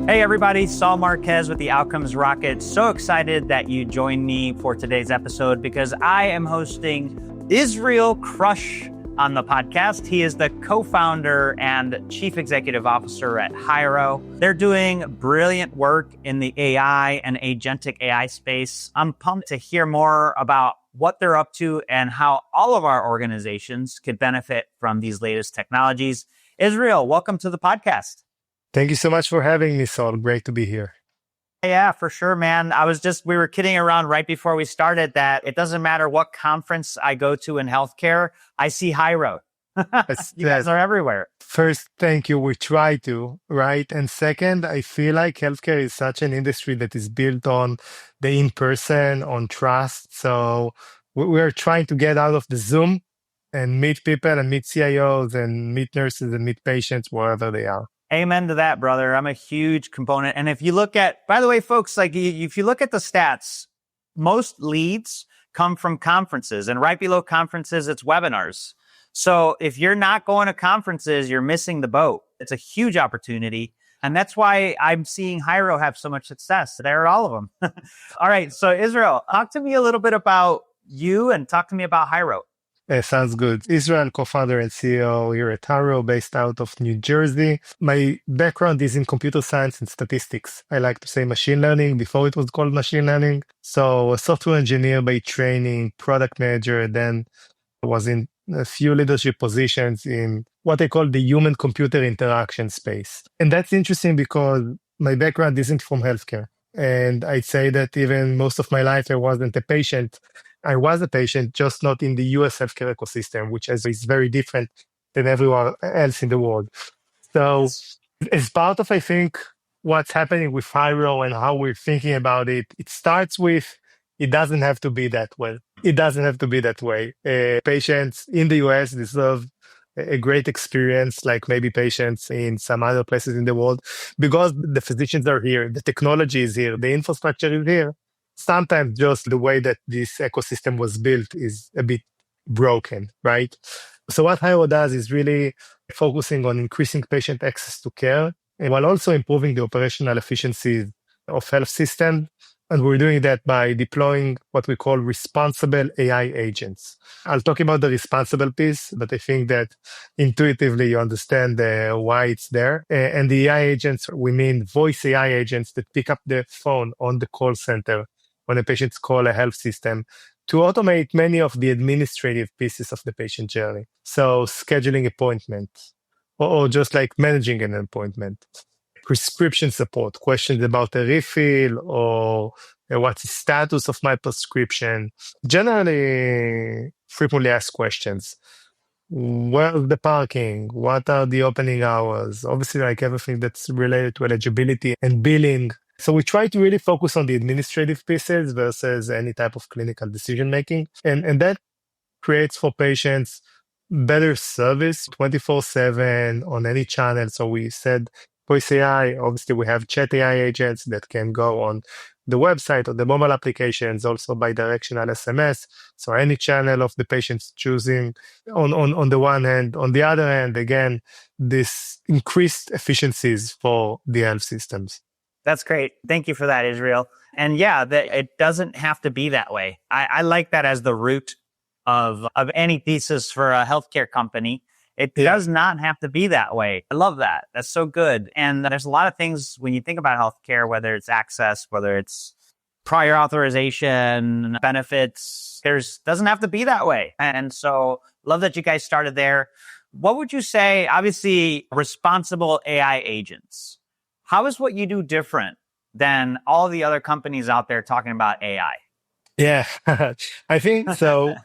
Hey everybody, Saul Marquez with the Outcomes Rocket. So excited that you joined me for today's episode because I am hosting Israel Krush on the podcast. He is the co-founder and chief executive officer at Hyro. They're doing brilliant work in the AI and agentic AI space. I'm pumped to hear more about what they're up to and how all of our organizations could benefit from these latest technologies. Israel, welcome to the podcast. Thank you so much for having me, Saul. Great to be here. Yeah, for sure, man. We were kidding around right before we started that it doesn't matter what conference I go to in healthcare, I see Hyro. You guys are everywhere. First, thank you. We try to, right? And second, I feel like healthcare is such an industry that is built on the in-person, on trust. So we're trying to get out of the Zoom and meet people and meet CIOs and meet nurses and meet patients wherever they are. Amen to that, brother. I'm a huge component. And if you look at, by the way, folks, like if you look at the stats, most leads come from conferences, and right below conferences, it's webinars. So if you're not going to conferences, you're missing the boat. It's a huge opportunity. And that's why I'm seeing Hyro have so much success. They're at all of them. All right. So Israel, talk to me a little bit about you and talk to me about Hyro. Sounds good. Israel, co-founder and CEO here at Hyro, based out of New Jersey. My background is in computer science and statistics. I like to say machine learning before it was called machine learning. So a software engineer by training, product manager, then was in a few leadership positions in what I call the human-computer interaction space. And that's interesting because my background isn't from healthcare. And I'd say that even most of my life, I wasn't a patient. I was a patient, just not in the US healthcare ecosystem, which is very different than everywhere else in the world. So as part of, I think, what's happening with Hyro and how we're thinking about it, it starts with, it doesn't have to be that way. It doesn't have to be that way. Patients in the US deserve a great experience, like maybe patients in some other places in the world, because the physicians are here, the technology is here, the infrastructure is here. Sometimes just the way that this ecosystem was built is a bit broken, right? So what Hyro does is really focusing on increasing patient access to care, and while also improving the operational efficiencies of health systems. And we're doing that by deploying what we call responsible AI agents. I'll talk about the responsible piece, but I think that intuitively you understand why it's there. And the AI agents, we mean voice AI agents that pick up the phone on the call center when a patient calls a health system to automate many of the administrative pieces of the patient journey. So scheduling appointments or just like managing an appointment. Prescription support, questions about a refill or what's the status of my prescription. Generally, frequently asked questions. Where's the parking? What are the opening hours? Obviously, like everything that's related to eligibility and billing. So we try to really focus on the administrative pieces versus any type of clinical decision making. And that creates for patients better service 24/7 on any channel. So we said voice AI, obviously we have chat AI agents that can go on the website or the mobile applications, also bi-directional SMS. So any channel of the patient's choosing on the one hand, on the other hand, again, this increased efficiencies for the health systems. That's great. Thank you for that, Israel. And yeah, it doesn't have to be that way. I like that as the root of any thesis for a healthcare company. It does not have to be that way. I love that. That's so good. And there's a lot of things when you think about healthcare, whether it's access, whether it's prior authorization, benefits, doesn't have to be that way. And so love that you guys started there. What would you say, obviously, responsible AI agents? How is what you do different than all the other companies out there talking about AI? Yeah, I think so.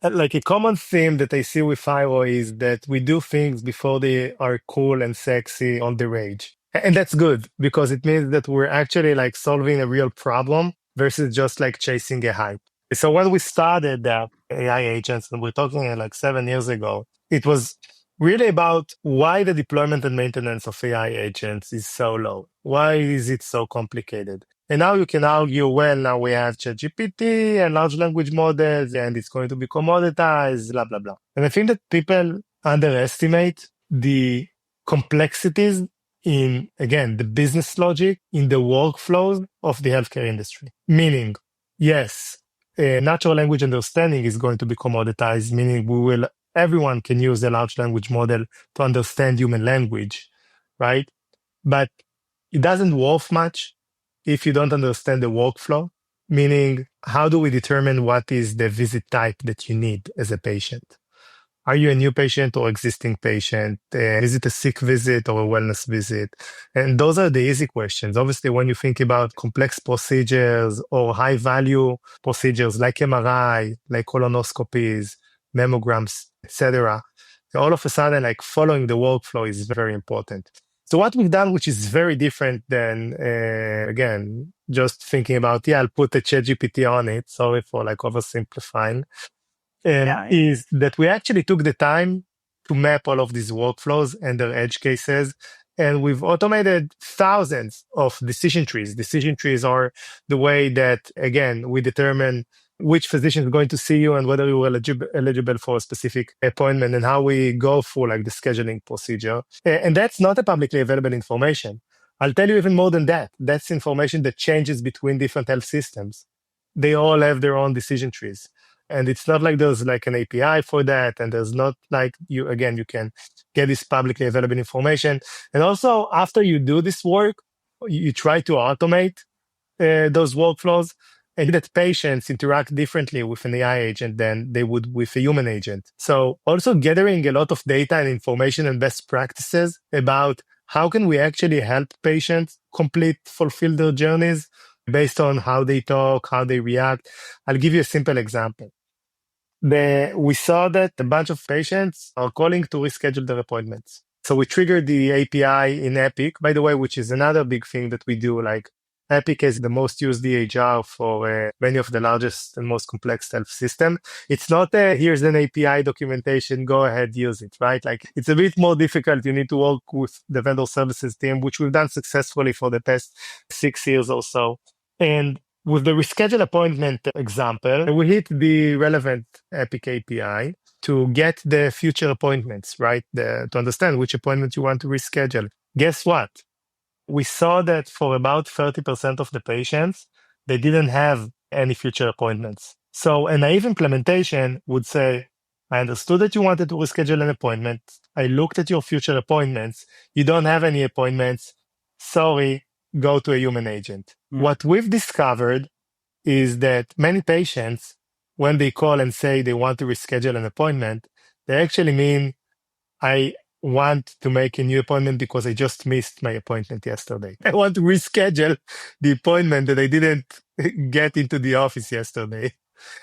Like a common theme that I see with Hyro is that we do things before they are cool and sexy on the rage. And that's good because it means that we're actually like solving a real problem versus just like chasing a hype. So when we started the AI agents, and we're talking like 7 years ago, it was really about why the deployment and maintenance of AI agents is so low. Why is it so complicated? And now you can argue, well, now we have ChatGPT and large language models, and it's going to be commoditized, blah, blah, blah. And I think that people underestimate the complexities in, again, the business logic, in the workflows of the healthcare industry. Meaning, yes, natural language understanding is going to be commoditized, meaning everyone can use a large language model to understand human language, right? But it doesn't worth much if you don't understand the workflow, meaning how do we determine what is the visit type that you need as a patient? Are you a new patient or existing patient? Is it a sick visit or a wellness visit? And those are the easy questions. Obviously, when you think about complex procedures or high value procedures like MRI, like colonoscopies, mammograms, etc., all of a sudden, like following the workflow is very important. So what we've done, which is very different than, again, just thinking about, I'll put a ChatGPT on it. Sorry for like oversimplifying. Is that we actually took the time to map all of these workflows and their edge cases. And we've automated thousands of decision trees. Decision trees are the way that, again, we determine which physician is going to see you and whether you're eligible for a specific appointment and how we go through like the scheduling procedure. And that's not a publicly available information. I'll tell you even more than that. That's information that changes between different health systems. They all have their own decision trees. And it's not like there's like an API for that. And there's not like you can get this publicly available information. And also after you do this work, you try to automate those workflows and that patients interact differently with an AI agent than they would with a human agent. So also gathering a lot of data and information and best practices about how can we actually help patients fulfill their journeys based on how they talk, how they react. I'll give you a simple example. We saw that a bunch of patients are calling to reschedule their appointments. So we triggered the API in Epic, by the way, which is another big thing that we do. Like Epic is the most used EHR for many of the largest and most complex health system. It's not here's an API documentation, go ahead, use it, right? Like it's a bit more difficult. You need to work with the vendor services team, which we've done successfully for the past 6 years or so. And with the reschedule appointment example, we hit the relevant Epic API to get the future appointments, right? To understand which appointment you want to reschedule. Guess what? We saw that for about 30% of the patients, they didn't have any future appointments. So a naive implementation would say, I understood that you wanted to reschedule an appointment. I looked at your future appointments. You don't have any appointments. Sorry, go to a human agent. What we've discovered is that many patients, when they call and say they want to reschedule an appointment, they actually mean, I want to make a new appointment because I just missed my appointment yesterday. I want to reschedule the appointment that I didn't get into the office yesterday.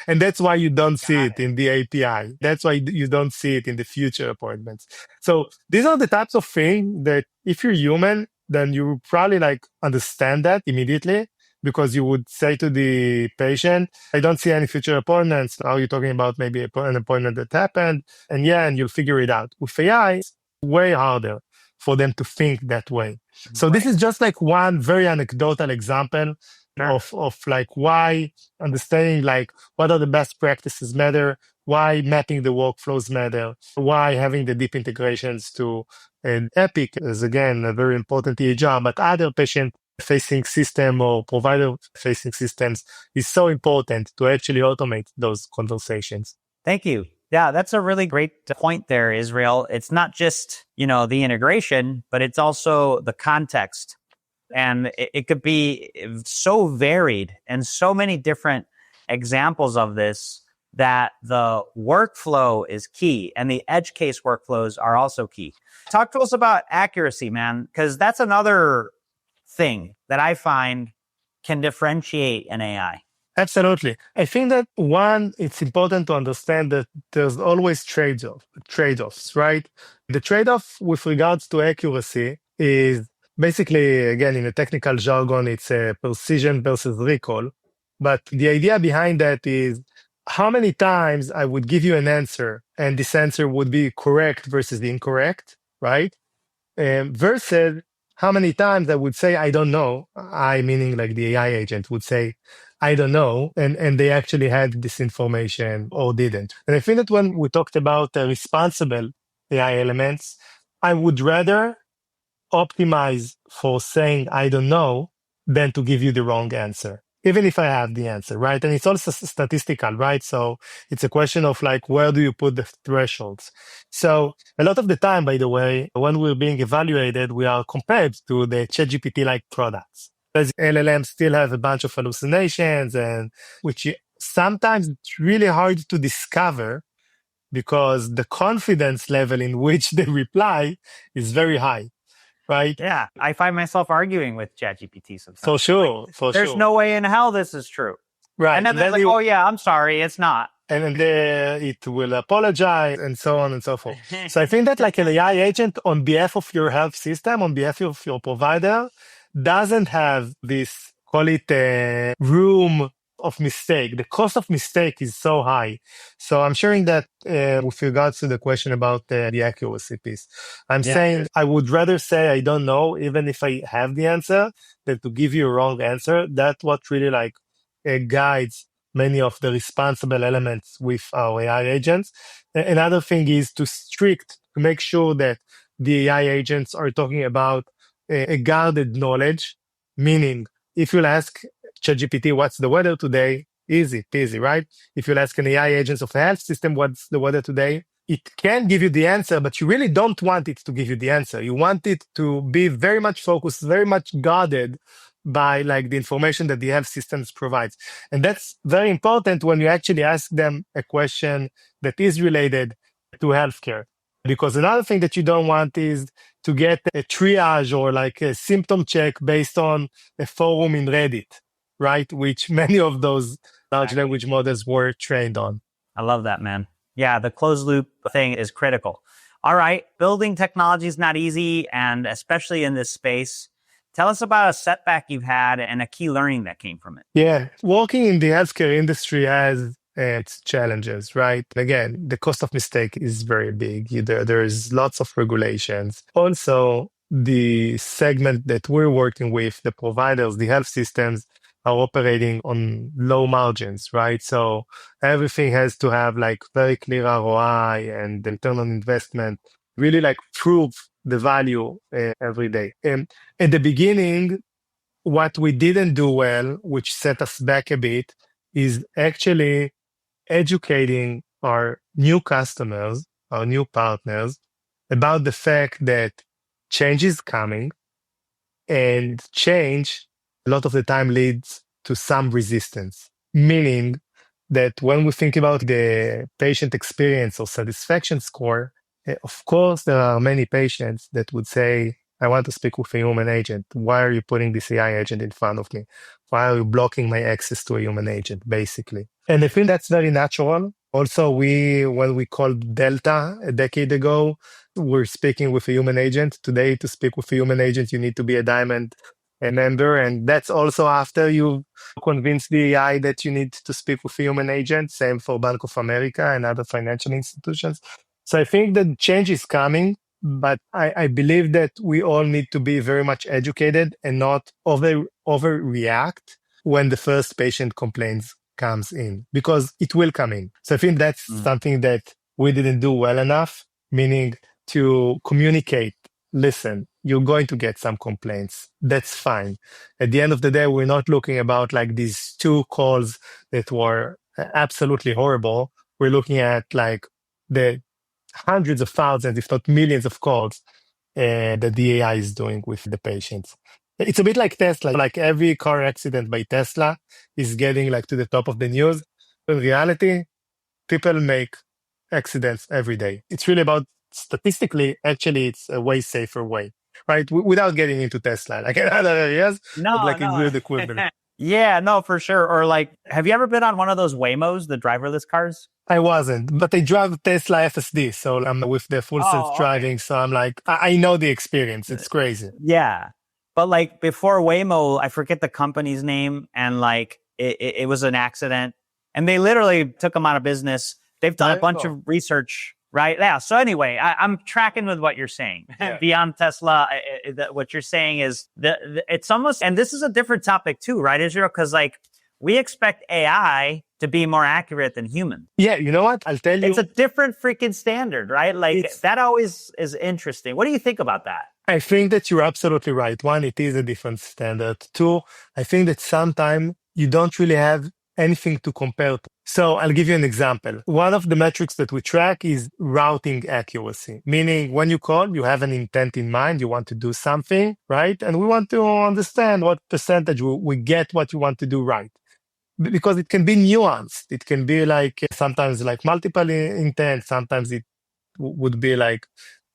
And that's why you don't see it in the API. That's why you don't see it in the future appointments. So these are the types of things that if you're human, then you probably like understand that immediately, because you would say to the patient, I don't see any future appointments. Are you talking about maybe an appointment that happened? And you'll figure it out. With AI, it's way harder for them to think that way. So this is just like one very anecdotal example of like why understanding like what are the best practices matter, why mapping the workflows matter, why having the deep integrations to an Epic is again a very important EHR, but other patient-facing system or provider-facing systems is so important to actually automate those conversations. Thank you. Yeah, that's a really great point there, Israel. It's not just, the integration, but it's also the context. And it could be so varied and so many different examples of this that the workflow is key and the edge case workflows are also key. Talk to us about accuracy, man, because that's another thing that I find can differentiate an AI. Absolutely. I think that one, it's important to understand that there's always trade-offs, right? The trade-off with regards to accuracy is basically, again, in a technical jargon, it's a precision versus recall. But the idea behind that is how many times I would give you an answer and this answer would be correct versus the incorrect, right? Versus how many times I would say, I don't know. I, meaning like the AI agent would say, I don't know. And they actually had this information or didn't. And I think that when we talked about responsible AI elements, I would rather optimize for saying, I don't know, than to give you the wrong answer, even if I have the answer, right? And it's also statistical, right? So it's a question of like, where do you put the thresholds? So a lot of the time, by the way, when we're being evaluated, we are compared to the ChatGPT-like products. Because LLMs still have a bunch of hallucinations, and which sometimes it's really hard to discover because the confidence level in which they reply is very high, right? Yeah, I find myself arguing with ChatGPT sometimes. For sure, for There's sure. no way in hell this is true. Right. And then they're like, oh yeah, I'm sorry, it's not. And then it will apologize and so on and so forth. So I think that like an AI agent on behalf of your health system, on behalf of your provider, doesn't have this, call it room of mistake. The cost of mistake is so high. So I'm sharing that with regards to the question about the accuracy piece. I'm saying I would rather say I don't know, even if I have the answer, than to give you a wrong answer. That's what really like guides many of the responsible elements with our AI agents. Another thing is to make sure that the AI agents are talking about a guarded knowledge, meaning if you'll ask ChatGPT, what's the weather today? Easy peasy, right? If you'll ask an AI agent of a health system, what's the weather today? It can give you the answer, but you really don't want it to give you the answer. You want it to be very much focused, very much guarded by like the information that the health systems provides. And that's very important when you actually ask them a question that is related to healthcare. Because another thing that you don't want is to get a triage or like a symptom check based on a forum in Reddit, right? Which many of those large language models were trained on. I love that, man. Yeah, the closed loop thing is critical. All right, building technology is not easy, and especially in this space. Tell us about a setback you've had and a key learning that came from it. Yeah, working in the healthcare industry has its challenges, right? Again, the cost of mistake is very big. There's lots of regulations. Also, the segment that we're working with, the providers, the health systems, are operating on low margins, right? So everything has to have like very clear ROI and return on investment, really like prove the value every day. And at the beginning, what we didn't do well, which set us back a bit, is actually educating our new customers, our new partners, about the fact that change is coming, and change a lot of the time leads to some resistance. Meaning that when we think about the patient experience or satisfaction score, of course, there are many patients that would say, I want to speak with a human agent. Why are you putting this AI agent in front of me? Why are you blocking my access to a human agent, basically? And I think that's very natural. Also, when we called Delta a decade ago, we're speaking with a human agent. Today, to speak with a human agent, you need to be a diamond member. And that's also after you convince the AI that you need to speak with a human agent. Same for Bank of America and other financial institutions. So I think that change is coming, but I believe that we all need to be very much educated and not overreact when the first patient complaints comes in, because it will come in. So I think that's something that we didn't do well enough, meaning to communicate, listen, you're going to get some complaints. That's fine. At the end of the day, we're not looking about like these 2 calls that were absolutely horrible. We're looking at like the hundreds of thousands, if not millions of calls that the AI is doing with the patients. It's a bit like Tesla, like every car accident by Tesla is getting like to the top of the news. In reality, people make accidents every day. It's really about statistically, actually, it's a way safer way, right? Without getting into Tesla, like in other areas, but like in weird equivalent. Yeah, no, for sure. Or like, have you ever been on one of those Waymos, the driverless cars? I wasn't, but I drive Tesla FSD, so I'm with the full self driving. So I'm like, I know the experience. It's crazy. Yeah. But like before Waymo, I forget the company's name, and like it was an accident, and they literally took them out of business. They've done a bunch of research, right? Yeah. So anyway, I'm tracking with what you're saying. Yeah. Beyond Tesla, what you're saying is it's almost, and this is a different topic too, right, Israel? Because like we expect AI to be more accurate than human. Yeah, you know what? I'll tell you. It's a different freaking standard, right? Like that always is interesting. What do you think about that? I think that you're absolutely right. One, it is a different standard. Two, I think that sometimes you don't really have anything to compare to. So I'll give you an example. One of the metrics that we track is routing accuracy, meaning when you call, you have an intent in mind, you want to do something, right? And we want to understand what percentage we get what you want to do right. Because it can be nuanced. It can be like sometimes like multiple intent, sometimes it would be like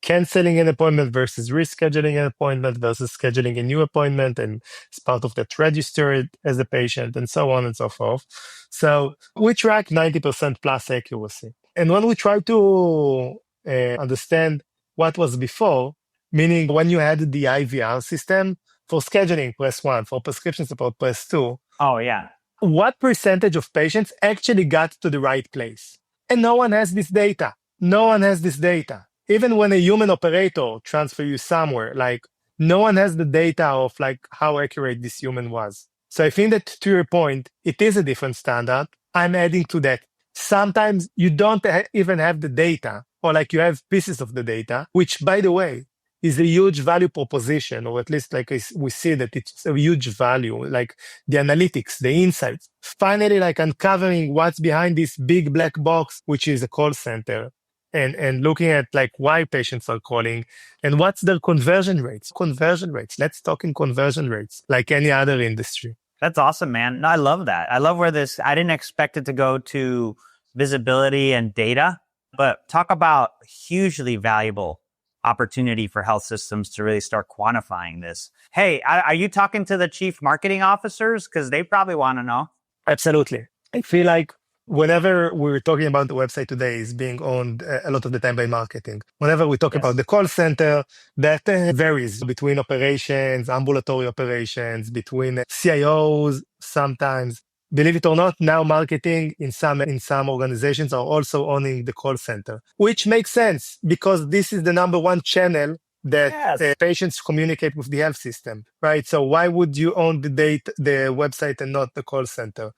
canceling an appointment versus rescheduling an appointment versus scheduling a new appointment and it's part of that registered as a patient and so on and so forth. So we track 90% plus accuracy. And when we try to understand what was before, meaning when you had the IVR system, for scheduling, press 1, for prescription support, press 2. Oh, yeah. What percentage of patients actually got to the right place? And no one has this data. No one has this data. Even when a human operator transfer you somewhere, like no one has the data of like how accurate this human was. So I think that to your point, it is a different standard. I'm adding to that. Sometimes you don't even have the data, or like you have pieces of the data, which by the way, is a huge value proposition, or at least like we see that it's a huge value, like the analytics, the insights, finally like uncovering what's behind this big black box, which is a call center, and looking at like why patients are calling and what's their conversion rates. Let's talk in conversion rates like any other industry. That's awesome, man. No, I love that. I love where I didn't expect it to go to visibility and data, but talk about hugely valuable opportunity for health systems to really start quantifying this. Hey, are you talking to the chief marketing officers? Because they probably want to know. Absolutely. I feel like whenever we're talking about the website today is being owned a lot of the time by marketing. Whenever we talk about the call center, that varies between operations, ambulatory operations, between CIOs sometimes. Believe it or not, now marketing in some organizations are also owning the call center, which makes sense because this is the number one channel that patients communicate with the health system, right? So why would you own the website and not the call center?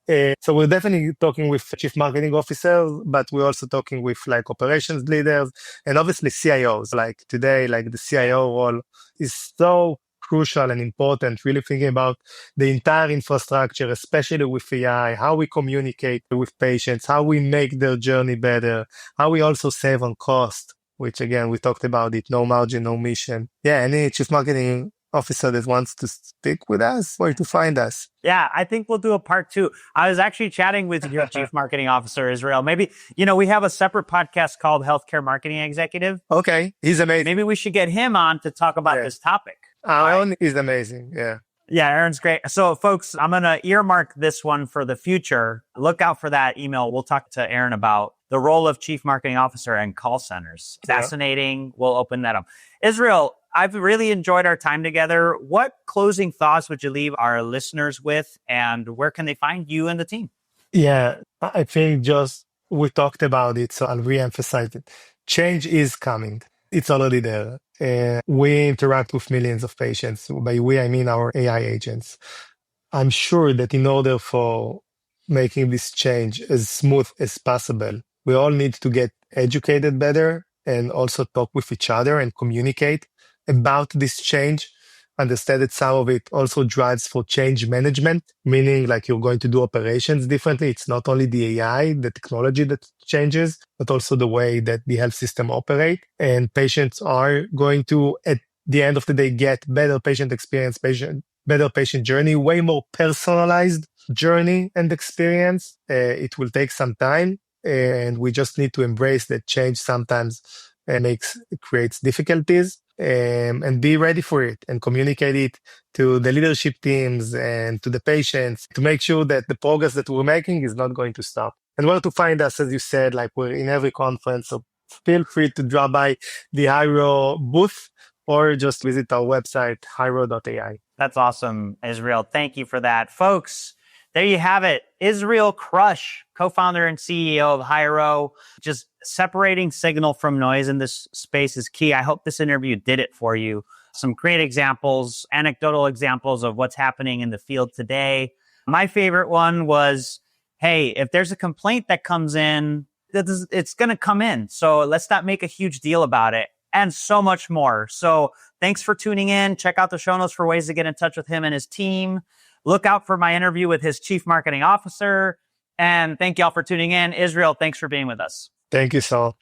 So we're definitely talking with chief marketing officers, but we're also talking with like operations leaders and obviously CIOs. Like today, like the CIO role is so crucial and important, really thinking about the entire infrastructure, especially with AI, how we communicate with patients, how we make their journey better, how we also save on cost, which again, we talked about it, no margin, no mission. Yeah, any chief marketing officer that wants to speak with us, where to find us. Yeah, I think we'll do a part 2. I was actually chatting with your chief marketing officer, Israel. Maybe, we have a separate podcast called Healthcare Marketing Executive. Okay, he's amazing. Maybe we should get him on to talk about this topic. Aaron is amazing, yeah. Yeah, Aaron's great. So folks, I'm going to earmark this one for the future. Look out for that email. We'll talk to Aaron about the role of chief marketing officer and call centers. Fascinating. We'll open that up. Israel, I've really enjoyed our time together. What closing thoughts would you leave our listeners with, and where can they find you and the team? Yeah, I think just we talked about it, so I'll re-emphasize it. Change is coming. It's already there. We interact with millions of patients. By we, I mean our AI agents. I'm sure that in order for making this change as smooth as possible, we all need to get educated better and also talk with each other and communicate about this change. Understand that some of it also drives for change management, meaning like you're going to do operations differently. It's not only the AI, the technology that changes, but also the way that the health system operate. And patients are going to, at the end of the day, get better patient experience, better patient journey, way more personalized journey and experience. It will take some time, and we just need to embrace that change sometimes creates difficulties. And be ready for it and communicate it to the leadership teams and to the patients to make sure that the progress that we're making is not going to stop. And where to find us, as you said, like we're in every conference, so feel free to drop by the Hyro booth or just visit our website, hyro.ai. That's awesome, Israel. Thank you for that. Folks, there you have it. Israel Krush, co-founder and CEO of Hyro. Just separating signal from noise in this space is key. I hope this interview did it for you. Some great examples, anecdotal examples of what's happening in the field today. My favorite one was hey, if there's a complaint that comes in, it's going to come in. So let's not make a huge deal about it, and so much more. So thanks for tuning in. Check out the show notes for ways to get in touch with him and his team. Look out for my interview with his chief marketing officer. And thank y'all for tuning in. Israel, thanks for being with us. Thank you, Saul.